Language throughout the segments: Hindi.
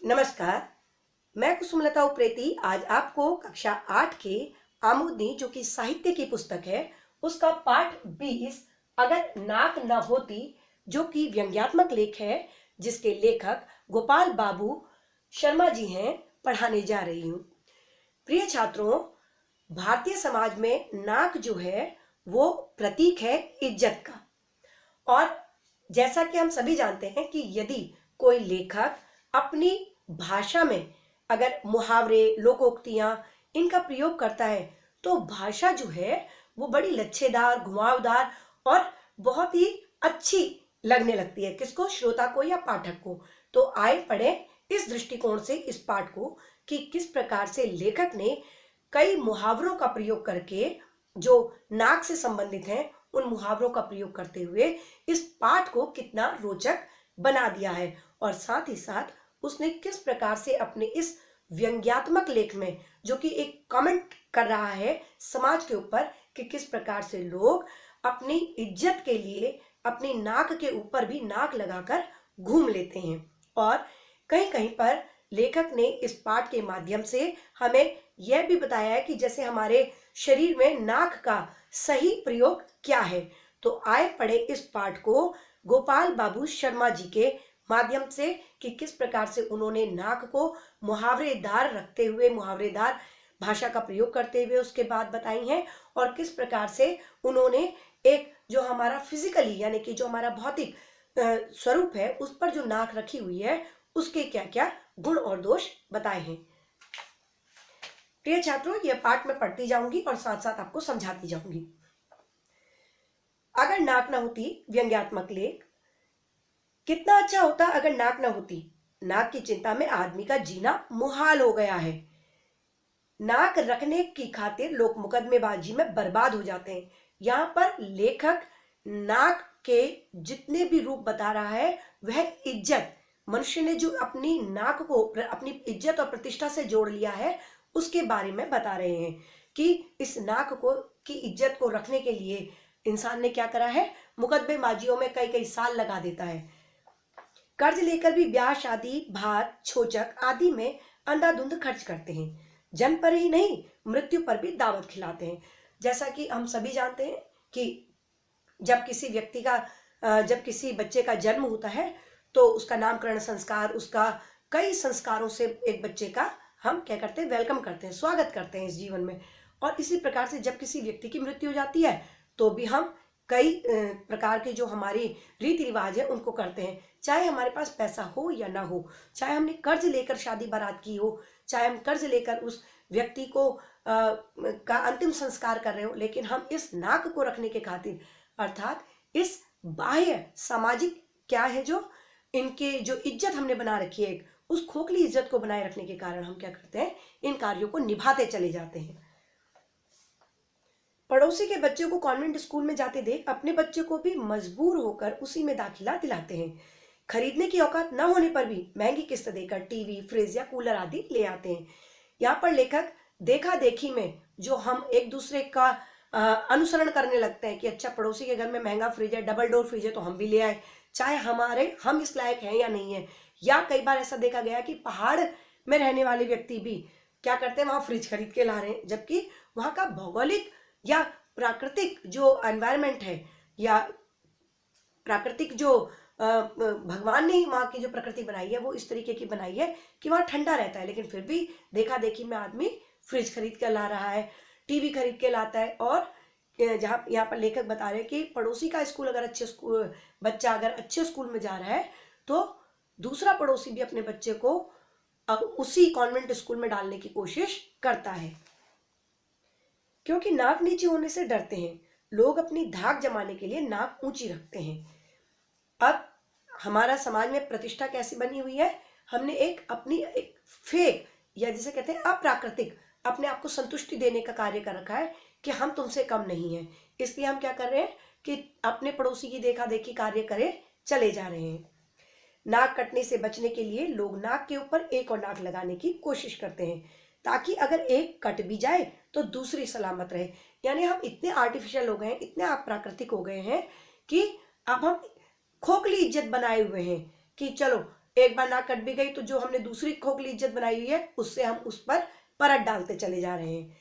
नमस्कार। मैं कुसुमलता उप्रेती आज आपको कक्षा 8 के आमोदनी जो कि साहित्य की पुस्तक है उसका पाठ 20 अगर नाक न होती जो कि व्यंग्यात्मक लेख है जिसके लेखक गोपाल बाबू शर्मा जी हैं पढ़ाने जा रही हूँ। प्रिय छात्रों, भारतीय समाज में नाक जो है वो प्रतीक है इज्जत का। और जैसा कि हम सभी जानते हैं कि यदि कोई लेखक अपनी भाषा में अगर मुहावरे, लोकोक्तियां इनका प्रयोग करता है तो भाषा जो है वो बड़ी लच्छेदार, घुमावदार और बहुत ही अच्छी लगने लगती है। किसको? श्रोता को या पाठक को। तो आए पढ़े इस दृष्टिकोण से इस पाठ को कि किस प्रकार से लेखक ने कई मुहावरों का प्रयोग करके जो नाक से संबंधित हैं उन मुहावरों का प्रयोग करते हुए इस पाठ को कितना रोचक बना दिया है और साथ ही साथ उसने किस प्रकार से अपने इस व्यंग्यात्मक लेख में जो कि एक कमेंट कर रहा है समाज के ऊपर कि किस प्रकार से लोग अपनी इज्जत के लिए अपनी नाक के ऊपर भी नाक लगाकर घूम लेते हैं। और कहीं कहीं पर लेखक ने इस पाठ के माध्यम से हमें यह भी बताया है कि जैसे हमारे शरीर में नाक का सही प्रयोग क्या है। तो आए पढ़े इस पाठ को गोपाल बाबू शर्मा जी के माध्यम से कि किस प्रकार से उन्होंने नाक को मुहावरेदार रखते हुए, मुहावरेदार भाषा का प्रयोग करते हुए उसके बाद बताई हैं और किस प्रकार से उन्होंने एक जो हमारा फिजिकली यानी कि जो हमारा भौतिक स्वरूप है उस पर जो नाक रखी हुई है उसके क्या क्या गुण और दोष बताए हैं। प्रिय छात्रों, यह पाठ मैं पढ़ती जाऊंगी और साथ साथ आपको समझाती जाऊंगी। अगर नाक न होती, व्यंग्यात्मक लेख। कितना अच्छा होता अगर नाक न होती। नाक की चिंता में आदमी का जीना मुहाल हो गया है। नाक रखने की खातिर लोग मुकदमेबाजी में बर्बाद हो जाते हैं। यहाँ पर लेखक नाक के जितने भी रूप बता रहा है वह इज्जत, मनुष्य ने जो अपनी नाक को अपनी इज्जत और प्रतिष्ठा से जोड़ लिया है उसके बारे में बता रहे हैं कि इस नाक को की इज्जत को रखने के लिए इंसान ने क्या करा है, मुकदमेबाजियों में कई कई साल लगा देता है। कर्ज लेकर भी ब्याह, शादी, भात, छोचक आदि में अंधाधुंध खर्च करते हैं। जन्म पर ही नहीं मृत्यु पर भी दावत खिलाते हैं। जैसा कि हम सभी जानते हैं कि जब किसी व्यक्ति का जब किसी बच्चे का जन्म होता है तो उसका नामकरण संस्कार, उसका कई संस्कारों से एक बच्चे का हम क्या करते हैं, वेलकम करते हैं, स्वागत करते हैं इस जीवन में। और इसी प्रकार से जब किसी व्यक्ति की मृत्यु हो जाती है तो भी हम कई प्रकार के जो हमारी रीति रिवाज है उनको करते हैं, चाहे हमारे पास पैसा हो या ना हो, चाहे हमने कर्ज लेकर शादी बारात की हो, चाहे हम कर्ज लेकर उस व्यक्ति को का अंतिम संस्कार कर रहे हो, लेकिन हम इस नाक को रखने के खातिर अर्थात इस बाह्य सामाजिक क्या है जो इनके जो इज्जत हमने बना रखी है उस खोखली इज्जत को बनाए रखने के कारण हम क्या करते हैं, इन कार्यों को निभाते चले जाते हैं। पड़ोसी के बच्चे को कॉन्वेंट स्कूल में जाते देख अपने बच्चे को भी मजबूर होकर उसी में दाखिला दिलाते हैं। खरीदने की औकात न होने पर भी महंगी किस्त देकर टीवी, फ्रिज या कूलर आदि ले आते हैं। यहाँ पर लेखक देखा देखी में जो हम एक दूसरे का अनुसरण करने लगते हैं कि अच्छा पड़ोसी के घर में महंगा फ्रिज है, डबल डोर फ्रिज है तो हम भी ले आए, चाहे हम इस लायक हैं या नहीं है। या कई बार ऐसा देखा गया कि पहाड़ में रहने वाले व्यक्ति भी क्या करते हैं, वहां फ्रिज खरीद के ला रहे हैं, जबकि वहां का भौगोलिक या प्राकृतिक जो एनवायरनमेंट है या प्राकृतिक जो भगवान ने ही वहां की जो प्रकृति बनाई है वो इस तरीके की बनाई है कि वहां ठंडा रहता है, लेकिन फिर भी देखा देखी में आदमी फ्रिज खरीद के ला रहा है, टीवी खरीद के लाता है। और जहाँ यहाँ पर लेखक बता रहे हैं कि पड़ोसी का स्कूल अगर बच्चा अगर अच्छे स्कूल में जा रहा है तो दूसरा पड़ोसी भी अपने बच्चे को उसी कॉन्वेंट स्कूल में डालने की कोशिश करता है। क्योंकि नाक नीचे होने से डरते हैं, लोग अपनी धाक जमाने के लिए नाक ऊंची रखते हैं। अब हमारा समाज में प्रतिष्ठा कैसी बनी हुई है, हमने एक फेक या जिसे कहते हैं अप्राकृतिक अपने आप को संतुष्टि देने का कार्य कर रखा है कि हम तुमसे कम नहीं हैं, इसलिए हम क्या कर रहे हैं कि अपने पड़ोसी की देखा देखी कार्य करे चले जा रहे हैं। नाक कटने से बचने के लिए लोग नाक के ऊपर एक और नाक लगाने की कोशिश करते हैं ताकि अगर एक कट भी जाए तो दूसरी सलामत रहे। यानी हम इतने आर्टिफिशियल हो गए हैं, इतने अप्राकृतिक हो गए हैं कि अब हम खोखली इज्जत बनाए हुए हैं कि चलो एक बार नाक कट भी गई तो जो हमने दूसरी खोखली इज्जत बनाई हुई है उससे हम उस पर परत डालते चले जा रहे हैं।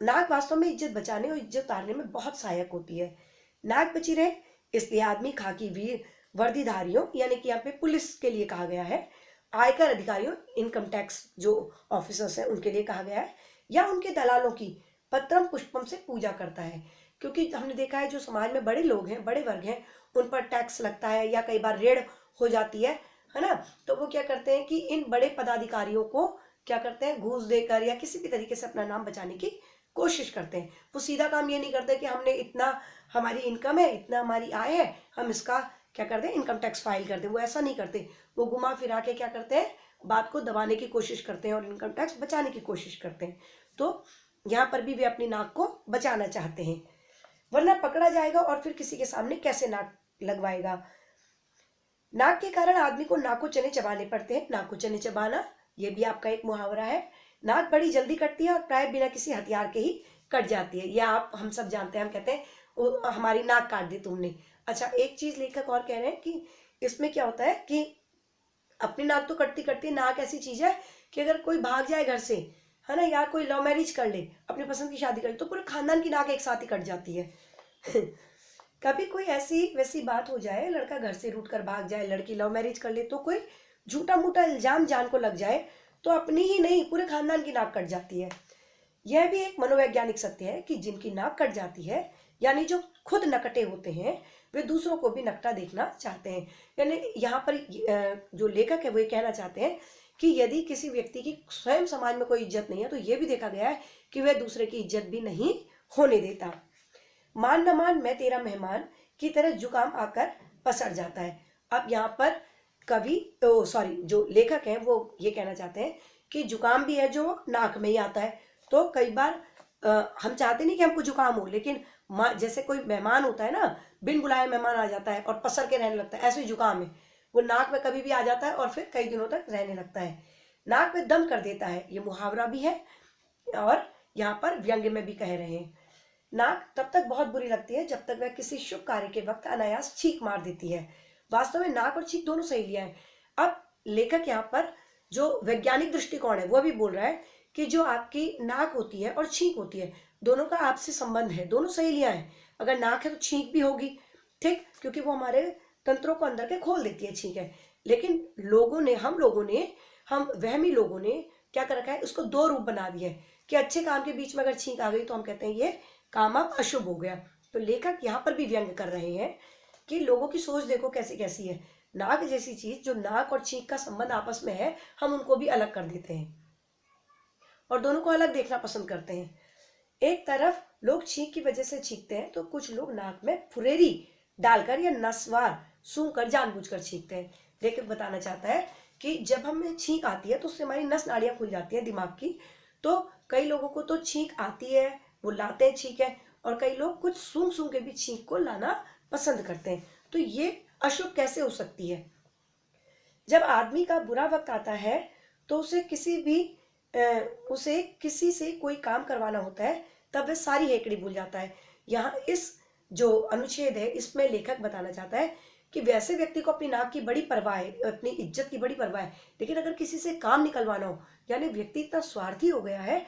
नाक वास्तव में इज्जत बचाने और इज्जत उतारने में बहुत सहायक होती है। नाक बची रहे इसलिए आदमी खाकी वीर वर्दीधारियों यानी कि यहाँ पे पुलिस के लिए कहा गया है, आयकर अधिकारियों इनकम टैक्स जो ऑफिसर्स हैं उनके लिए कहा गया है, या उनके दलालों की पत्रम पुष्पम से पूजा करता है। क्योंकि हमने देखा है जो समाज में बड़े लोग हैं, बड़े वर्ग हैं, उन पर टैक्स लगता है या कई बार रेड हो जाती है ना, तो वो क्या करते हैं कि इन बड़े पदाधिकारियों को क्या करते हैं, घूस देकर या किसी भी तरीके से अपना नाम बचाने की कोशिश करते हैं। वो सीधा काम ये नहीं करते कि हमने इतना, हमारी इनकम है, इतना हमारी आय है, हम इसका क्या करते हैं, इनकम टैक्स फाइल करते हैं। वो ऐसा नहीं करते, वो घुमा फिरा के क्या करते हैं, बात को दबाने की कोशिश करते हैं और इनकम टैक्स बचाने की कोशिश करते हैं। तो यहाँ पर भी वे अपनी नाक को बचाना चाहते हैं, वरना पकड़ा जाएगा और फिर किसी के सामने कैसे नाक लगवाएगा। नाक के कारण आदमी को नाको चने चबाने पड़ते हैं। नाको चने चबाना ये भी आपका एक मुहावरा है। नाक बड़ी जल्दी कटती है और प्राय बिना किसी हथियार के ही कट जाती है। यह आप हम सब जानते हैं, हम कहते हैं हमारी नाक काट दी तुमने। अच्छा, एक चीज लेखक और कह रहे हैं कि इसमें क्या होता है कि अपनी नाक तो कटती कटती, नाक ऐसी चीज है कि अगर कोई भाग जाए घर से, है ना, या कोई लव मैरिज कर ले, अपनी पसंद की शादी कर ले, तो पूरे खानदान की नाक एक साथ ही कट जाती है। कभी कोई ऐसी वैसी बात हो जाए, लड़का घर से रूठ कर भाग जाए, लड़की लव मैरिज कर ले, तो कोई झूठा मूठा इल्जाम जान को लग जाए तो अपनी ही नहीं पूरे खानदान की नाक कट जाती है। यह भी एक मनोवैज्ञानिक सत्य है कि जिनकी नाक कट जाती है, यानी जो खुद नकटे होते हैं, वे दूसरों को भी नकटा देखना चाहते हैं। यानी यहाँ पर जो लेखक है वो ये कहना चाहते हैं कि यदि किसी व्यक्ति की स्वयं समाज में कोई इज्जत नहीं है तो ये भी देखा गया है कि वह दूसरे की इज्जत भी नहीं होने देता। मान न मान मैं तेरा मेहमान की तरह जुकाम आकर पसर जाता है। अब यहाँ पर कवि जो लेखक हैं वो ये कहना चाहते हैं कि जुकाम भी है जो नाक में ही आता है। तो कई बार हम चाहते नहीं कि हमको जुकाम हो, लेकिन जैसे कोई मेहमान होता है ना, बिन बुलाए मेहमान आ जाता है और पसर के रहने लगता है, ऐसे ही जुकाम है, वो नाक में कभी भी आ जाता है और फिर कई दिनों तक रहने लगता है। नाक में दम कर देता है, ये मुहावरा भी है और यहाँ पर व्यंग्य में भी कह रहे हैं। नाक तब तक बहुत बुरी लगती है जब तक वह किसी शुभ कार्य के वक्त अनायास छींक मार देती है। वास्तव में नाक और छींक दोनों सहेलियां हैं। अब लेखक यहाँ पर जो वैज्ञानिक दृष्टिकोण है वो भी बोल रहा है कि जो आपकी नाक होती है और छींक होती है, दोनों का आपसी संबंध है, दोनों सहेलियां हैं। अगर नाक है तो छींक भी होगी, ठीक, क्योंकि वो हमारे तंत्रों को अंदर के खोल देती है, छींक है। लेकिन हम वहमी लोगों ने क्या कर रखा है, उसको दो रूप बना दिया है कि अच्छे काम के बीच में अगर छींक आ गई तो हम कहते हैं ये काम अब अशुभ हो गया। तो लेखक यहाँ पर भी व्यंग्य कर रहे हैं कि लोगों की सोच देखो कैसी कैसी है। नाक जैसी चीज, जो नाक और छींक का संबंध आपस में है, हम उनको भी अलग कर देते हैं और दोनों को अलग देखना पसंद करते हैं। एक तरफ लोग छींक की वजह से छींकते हैं तो कुछ लोग नाक में फुरेरी डालकर या नसवार सूंघ कर जानबूझकर छींकते हैं। लेखक बताना चाहता है कि जब हमें छींक आती है तो उससे हमारी नस नाड़ियां खुल जाती है दिमाग की। तो कई लोगों को तो छींक आती है, वो लाते हैं छींक है, और कई लोग कुछ सूंघ सूंघ के भी छींक को लाना पसंद करते हैं। तो ये अशुभ कैसे हो सकती है? जब आदमी का बुरा वक्त आता है तो उसे किसी से कोई काम करवाना होता है, तब वह सारी हेकड़ी भूल जाता है। यहाँ इस जो अनुच्छेद है इसमें लेखक बताना चाहता है कि वैसे व्यक्ति को अपनी नाक की बड़ी परवाह है, अपनी इज्जत की बड़ी परवाह है, लेकिन अगर किसी से काम निकलवाना हो, यानी व्यक्ति इतना स्वार्थी हो गया है,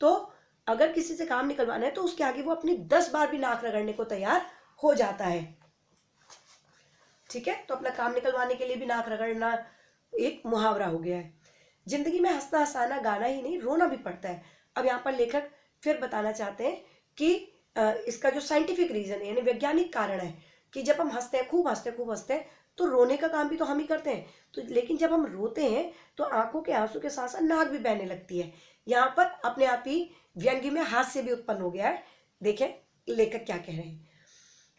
तो अगर किसी से काम निकलवाना है तो उसके आगे वो अपनी 10 बार भी नाक रगड़ने को तैयार हो जाता है। ठीक है, तो अपना काम निकलवाने के लिए भी नाक रगड़ना एक मुहावरा हो गया है। जिंदगी में हंसना हंसाना गाना ही नहीं, रोना भी पड़ता है। अब यहाँ पर लेखक फिर बताना चाहते हैं कि इसका जो साइंटिफिक रीजन है, यानी वैज्ञानिक कारण है कि जब हम हंसते हैं, खूब हंसते हैं, तो रोने का काम भी तो हम ही करते हैं। तो लेकिन जब हम रोते हैं तो आंखों के आंसू के साथ साथ नाक भी बहने लगती है। यहाँ पर अपने आप ही व्यंग्य में हास्य भी उत्पन्न हो गया है। देखें लेखक क्या कह रहे हैं।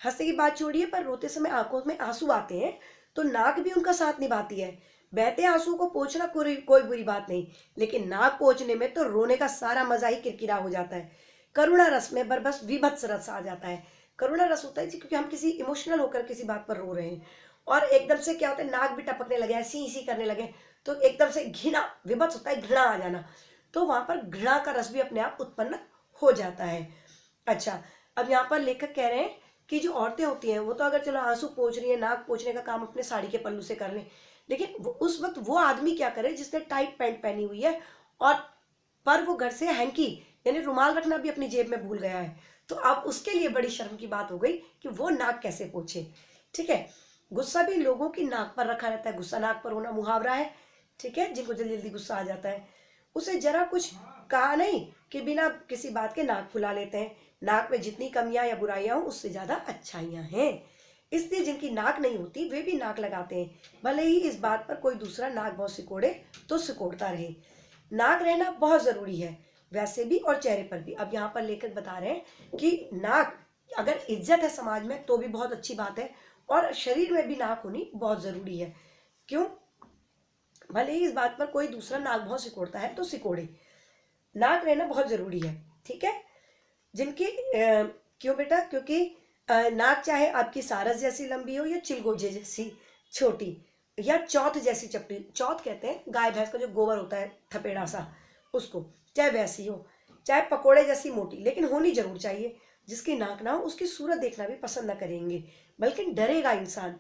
हंसने की बात छोड़िए, पर रोते समय आंखों में आंसू आते हैं तो नाक भी उनका साथ निभाती है। बहते आंसू को पोंछना कोई बुरी बात नहीं, लेकिन नाक पोंछने में तो रोने का सारा मजा ही किरकिरा हो जाता है। करुणा रस में बरबस विभत्स रस आ जाता है। करुणा रस होता है क्योंकि हम किसी इमोशनल होकर किसी बात पर रो रहे हैं और एकदम से क्या होता है, नाक भी टपकने लगे, सी सी करने लगे, तो एकदम से घृणा, विभत्स होता है घृणा आ जाना, तो वहां पर घृणा का रस भी अपने आप उत्पन्न हो जाता है। अच्छा, अब यहाँ पर लेखक कह रहे हैं कि जो औरतें होती हैं वो तो अगर चलो आंसू पोंछ रही है, नाक पोंछने का काम अपने साड़ी के पल्लू से कर लें, लेकिन उस वक्त वो आदमी क्या करे जिसने टाइट पैंट पहनी हुई है और पर वो घर से हैंकी यानी रुमाल रखना भी अपनी जेब में भूल गया है, तो अब उसके लिए बड़ी शर्म की बात हो गई कि वो नाक कैसे पोछे। ठीक है, गुस्सा भी लोगों की नाक पर रखा रहता है, गुस्सा नाक पर होना मुहावरा है। ठीक है, जिनको जल्दी जल्दी गुस्सा आ जाता है, उसे जरा कुछ कहा नहीं कि बिना किसी बात के नाक फुला लेते हैं। नाक में जितनी कमियां या बुराइयां हो उससे ज्यादा अच्छाइयां हैं, इसलिए जिनकी नाक नहीं होती वे भी नाक लगाते हैं, भले ही इस बात पर कोई दूसरा नाक बहुत सिकोड़े तो सिकोड़ता रहे। नाक रहना बहुत जरूरी है वैसे भी और चेहरे पर भी। अब यहाँ पर लेखक बता रहे हैं कि नाक अगर इज्जत है समाज में तो भी बहुत अच्छी बात है, और शरीर में भी नाक होनी बहुत जरूरी है। क्यों? भले ही इस बात पर कोई दूसरा नाक बहुत सिकोड़ता है तो सिकोड़े, नाक रहना बहुत जरूरी है। ठीक है, जिनकी क्यों बेटा? क्योंकि नाक चाहे आपकी सारस जैसी लंबी हो या चिलगोजे जैसी छोटी या चौथ जैसी चपटी, चौथ कहते हैं गाय भैंस का जो गोबर होता है थपेड़ा सा, उसको, चाहे वैसी हो, चाहे पकोड़े जैसी मोटी, लेकिन होनी जरूर चाहिए। जिसकी नाक ना हो उसकी सूरत देखना भी पसंद न करेंगे, बल्कि डरेगा इंसान।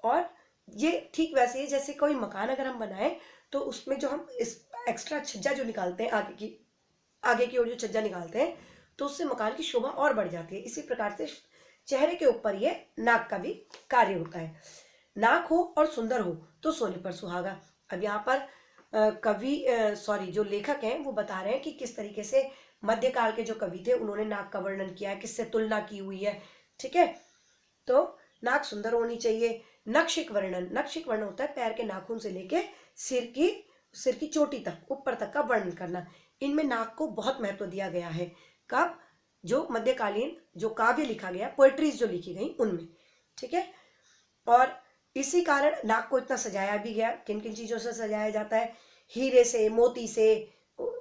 और ये ठीक वैसे ही जैसे कोई मकान अगर हम बनाए तो उसमें जो हम इस एक्स्ट्रा छज्जा जो निकालते हैं आगे की ओर जो छज्जा निकालते हैं तो उससे मकान की शोभा और बढ़ जाती है। इसी प्रकार से चेहरे के ऊपर ये नाक का भी कार्य होता है। नाक हो और सुंदर हो तो सोने पर सुहागा। अब यहाँ पर जो लेखक हैं वो बता रहे हैं कि किस तरीके से मध्यकाल के जो कवि थे उन्होंने नाक का वर्णन किया है, किससे तुलना की हुई है। ठीक है, तो नाक सुंदर होनी चाहिए। नक्षिक वर्णन, नक्षिक वर्णन होता है पैर के नाखून से लेके सिर की चोटी तक, ऊपर तक का वर्णन करना। इनमें नाक को बहुत महत्व दिया गया है। कब? जो मध्यकालीन जो काव्य लिखा गया, पोएट्रीज जो लिखी गई उनमें। ठीक है, और इसी कारण नाक को इतना सजाया भी गया। किन किन चीजों से सजाया जाता है? हीरे से, मोती से,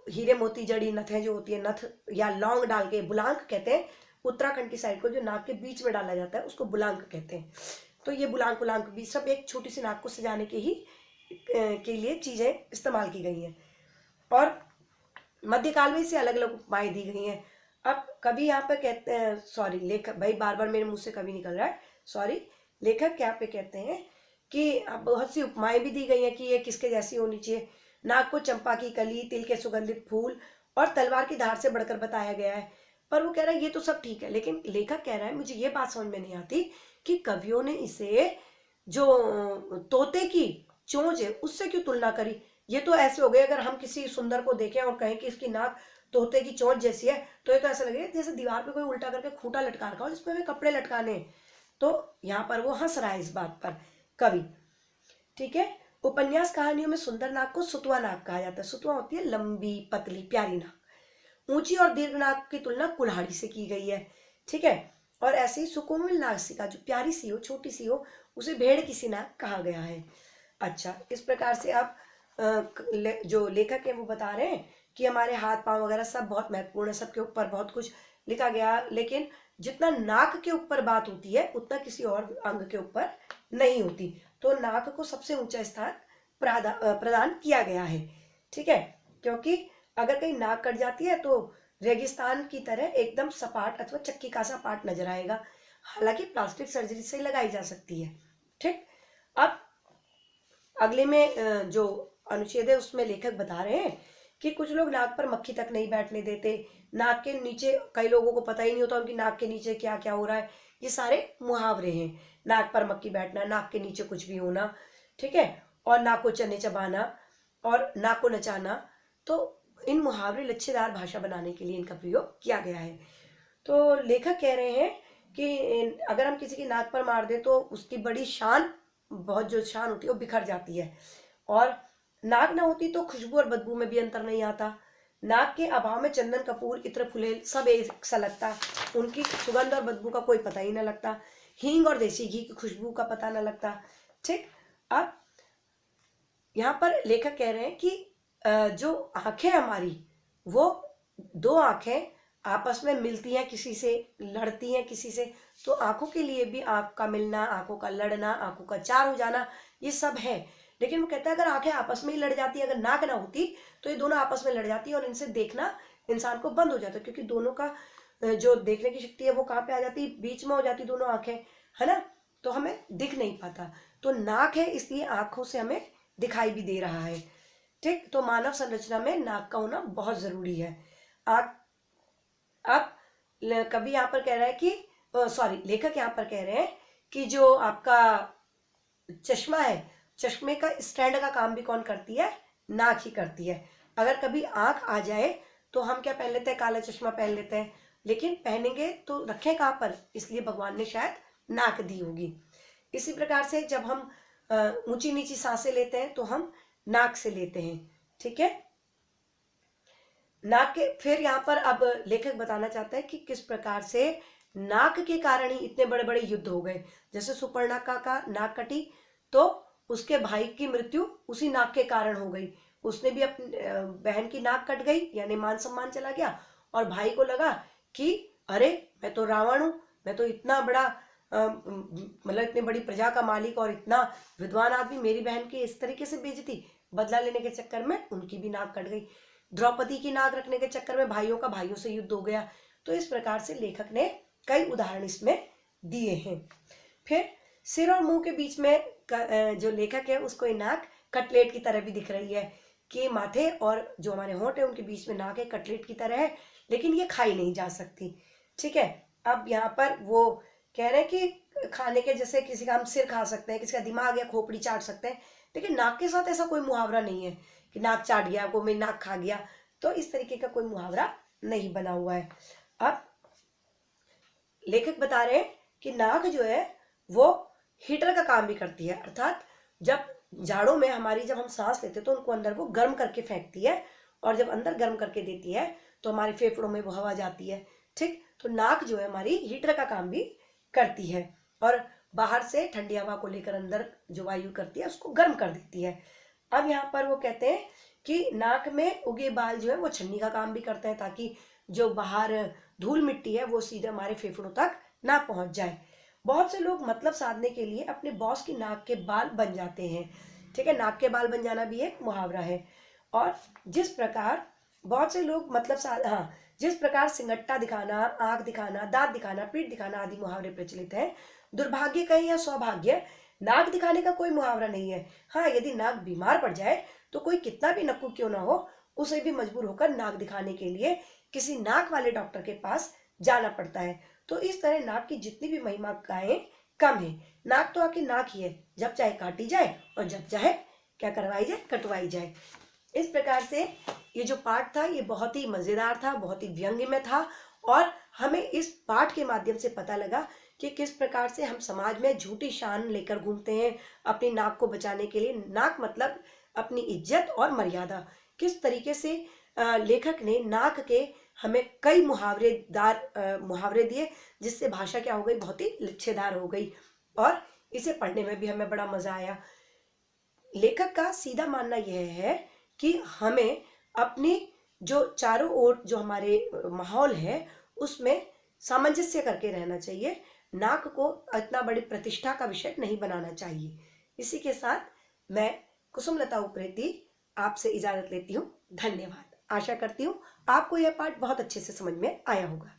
हीरे मोती जड़ी नथें जो होती है, नथ या लौंग डाल के, बुलांक कहते हैं उत्तराखंड की साइड को, जो नाक के बीच में डाला जाता है उसको बुलांक कहते हैं। तो ये बुलांक बुलांक भी सब एक छोटी सी नाक को सजाने के लिए चीजें इस्तेमाल की गई हैं, और मध्यकाल में इसे अलग अलग उपमाएं दी गई हैं। अब कवि यहाँ पे कहते हैं, सॉरी लेखक, भाई बार बार मेरे मुंह से कवि निकल रहा है, सॉरी, लेखक यहाँ पे कहते हैं कि अब बहुत सी उपमाएं भी दी गई हैं कि ये किसके जैसी होनी चाहिए। नाक को चंपा की कली, तिल के सुगंधित फूल और तलवार की धार से बढ़कर बताया गया है। पर वो कह रहा है ये तो सब ठीक है, लेकिन लेखक कह रहा है मुझे ये बात समझ में नहीं आती कि कवियों ने इसे जो तोते की चोंच है उससे क्यों तुलना करी। ये तो ऐसे हो गए, अगर हम किसी सुंदर को देखें और कहें कि इसकी नाक तोते की चोंच जैसी है तो ये तो ऐसा लगेगा जैसे दीवार पे कोई उल्टा करके खूंटा लटका रखा हो जिसमें हमें कपड़े लटकाने। तो यहाँ पर वो हंस रहा है इस बात पर कवि। ठीक है, उपन्यास कहानियों में सुंदर नाक को सुतवा नाक कहा जाता है। सुतवा होती है लंबी पतली प्यारी नाक। ऊंची और दीर्घ नाक की तुलना कुल्हाड़ी से की गई है। ठीक है, और ऐसे ही सुकोमल नासिका जो प्यारी सी हो, छोटी सी हो, उसे भेड़ की सी नाक कहा गया है। अच्छा, इस प्रकार से आप जो लेखक है वो बता रहे हैं कि हमारे हाथ पांव वगैरह सब बहुत महत्वपूर्ण है, सबके ऊपर बहुत कुछ लिखा गया, लेकिन जितना नाक के ऊपर बात होती है उतना किसी और अंग के ऊपर नहीं होती। तो नाक को सबसे ऊंचा स्थान प्रदान किया गया है। ठीक है, क्योंकि अगर कहीं नाक कट जाती है तो रेगिस्तान की तरह एकदम सपाट अथवा चक्की का सपाट नजर आएगा। हालांकि प्लास्टिक सर्जरी से लगाई जा सकती है। ठीक, अब अगले में जो अनुच्छेद है उसमें लेखक बता रहे हैं कि कुछ लोग नाक पर मक्खी तक नहीं बैठने देते। नाक के नीचे कई लोगों को पता ही नहीं होता उनकी नाक के नीचे क्या क्या हो रहा है। ये सारे मुहावरे हैं, नाक पर मक्खी बैठना, नाक के नीचे कुछ भी होना। ठीक है, और नाक को चने चबाना और नाक को नचाना। तो इन मुहावरे लच्छेदार भाषा बनाने के लिए इनका प्रयोग किया गया है। तो लेखक कह रहे हैं कि अगर हम किसी की नाक पर मार दें तो उसकी बड़ी शान, बहुत जो शान होती है वो बिखर जाती है। और नाक ना होती तो खुशबू और बदबू में भी अंतर नहीं आता। नाक के अभाव में चंदन, कपूर, इत्र, फुलेल सब एक सा लगता, उनकी सुगंध और बदबू का कोई पता ही ना लगता। हींग और देसी घी की खुशबू का पता ना लगता। ठीक, अब यहाँ पर लेखक कह रहे हैं कि जो आंखें हमारी, वो दो आंखें आपस में मिलती हैं, किसी से लड़ती हैं किसी से, तो आंखों के लिए भी आंख का मिलना, आंखों का लड़ना, आंखों का चार हो जाना, ये सब है। लेकिन वो कहता है अगर आंखें आपस में ही लड़ जाती, अगर नाक ना होती तो ये दोनों आपस में लड़ जाती और इनसे देखना इंसान को बंद हो जाता, क्योंकि दोनों का जो देखने की शक्ति है वो कहाँ पे आ जाती, बीच में हो जाती दोनों आंखें, है ना, तो हमें दिख नहीं पाता। तो नाक है इसलिए आंखों से हमें दिखाई भी दे रहा है। ठीक, तो मानव संरचना में नाक का होना बहुत जरूरी है। आप कभी यहाँ पर कह रहा है कि सॉरी, लेखक यहाँ पर कह रहे हैं कि जो आपका चश्मा है, चश्मे का स्टैंड का काम भी कौन करती है? नाक ही करती है। अगर कभी आंख आ जाए तो हम क्या पहन लेते हैं? काला चश्मा पहन लेते हैं, लेकिन पहनेंगे तो रखें कहाँ पर? इसलिए भगवान ने शायद नाक दी होगी। इसी प्रकार से जब हम ऊंची नीची सांसें लेते हैं तो हम नाक से लेते हैं। ठीक है, नाक के फिर यहाँ पर अब लेखक बताना चाहता है कि किस प्रकार से नाक के कारण ही इतने बड़े बड़े युद्ध हो गए। जैसे सुपर्णखा का नाक कटी तो उसके भाई की मृत्यु उसी नाक के कारण हो गई। उसने भी अपनी बहन की नाक कट गई, यानी मान सम्मान चला गया, और भाई को लगा कि अरे मैं तो रावण हूं, मैं तो इतना बड़ा मतलब इतनी बड़ी प्रजा का मालिक और इतना विद्वान आदमी, मेरी बहन की इस तरीके से बेइज्जती। बदला लेने के चक्कर में उनकी भी नाक कट गई। द्रौपदी की नाक रखने के चक्कर में भाइयों का भाइयों से युद्ध हो गया। तो इस प्रकार से लेखक ने कई उदाहरण इसमें दिए हैं। फिर सिर और मुंह के बीच में जो लेखक है उसको ये नाक कटलेट की तरह भी दिख रही है कि माथे और जो हमारे होंठ है उनके बीच में नाक है, कटलेट की तरह है, लेकिन ये खाई नहीं जा सकती। ठीक है, अब यहाँ पर वो कह रहे हैं कि खाने के जैसे किसी का हम सिर खा सकते हैं, किसी का दिमाग या खोपड़ी चाट सकते हैं, लेकिन नाक के साथ ऐसा कोई मुहावरा नहीं है कि नाक चाट गया, वो मेरी नाक खा गया। तो इस तरीके का कोई मुहावरा नहीं बना हुआ है। अब लेखक बता रहे हैं कि नाक जो है वो हीटर का काम भी करती है, अर्थात जब जाड़ों में जब हम सांस लेते हैं तो उनको अंदर वो गर्म करके फेंकती है, और जब अंदर गर्म करके देती है तो हमारे फेफड़ों में वो हवा जाती है। ठीक, तो नाक जो है हमारी हीटर का काम भी करती है, और बाहर से ठंडी हवा को लेकर अंदर जो वायु करती है उसको गर्म कर देती है। अब यहाँ पर वो कहते हैं कि नाक में उगे बाल जो है वो छन्नी का काम भी करते हैं, ताकि जो बाहर धूल मिट्टी है वो सीधे हमारे फेफड़ों तक ना पहुंच जाए। बहुत से लोग मतलब साधने के लिए अपने बॉस की नाक के बाल बन जाते हैं। ठीक है, नाक के बाल बन जाना भी एक मुहावरा है। और जिस प्रकार बहुत से लोग जिस प्रकार सिंगट्टा दिखाना, आंख दिखाना, दांत दिखाना, पीठ दिखाना आदि मुहावरे प्रचलित हैं, दुर्भाग्य कहें या सौभाग्य, नाक दिखाने का कोई मुहावरा नहीं है। हाँ, यदि नाक बीमार पड़ जाए तो कोई कितना भी नक्कू क्यों ना हो, उसे भी मजबूर होकर नाक दिखाने के लिए किसी नाक वाले डॉक्टर के पास जाना पड़ता है। तो इस तरह नाक की जितनी भी महिमा गाएं कम है। नाक तो आखिर नाक ही है, जब चाहे काटी जाए और जब चाहे क्या करवाई जाए, कटवाई जाए। इस प्रकार से ये जो पाठ था ये बहुत ही मजेदार था, बहुत ही व्यंग्य में था, और हमें इस पाठ के माध्यम से पता लगा कि किस प्रकार से हम समाज में झूठी शान लेकर घूमते हैं अपनी नाक को बचाने के लिए। नाक मतलब अपनी इज्जत और मर्यादा। किस तरीके से लेखक ने नाक के हमें कई मुहावरे दिए, जिससे भाषा क्या हो गई, बहुत ही लच्छेदार हो गई, और इसे पढ़ने में भी हमें बड़ा मजा आया। लेखक का सीधा मानना यह है कि हमें अपनी जो चारों ओर जो हमारे माहौल है उसमें सामंजस्य करके रहना चाहिए। नाक को इतना बड़ी प्रतिष्ठा का विषय नहीं बनाना चाहिए। इसी के साथ मैं कुसुमलता उप्रेती आपसे इजाजत लेती हूँ। धन्यवाद। आशा करती हूँ आपको यह पाठ बहुत अच्छे से समझ में आया होगा।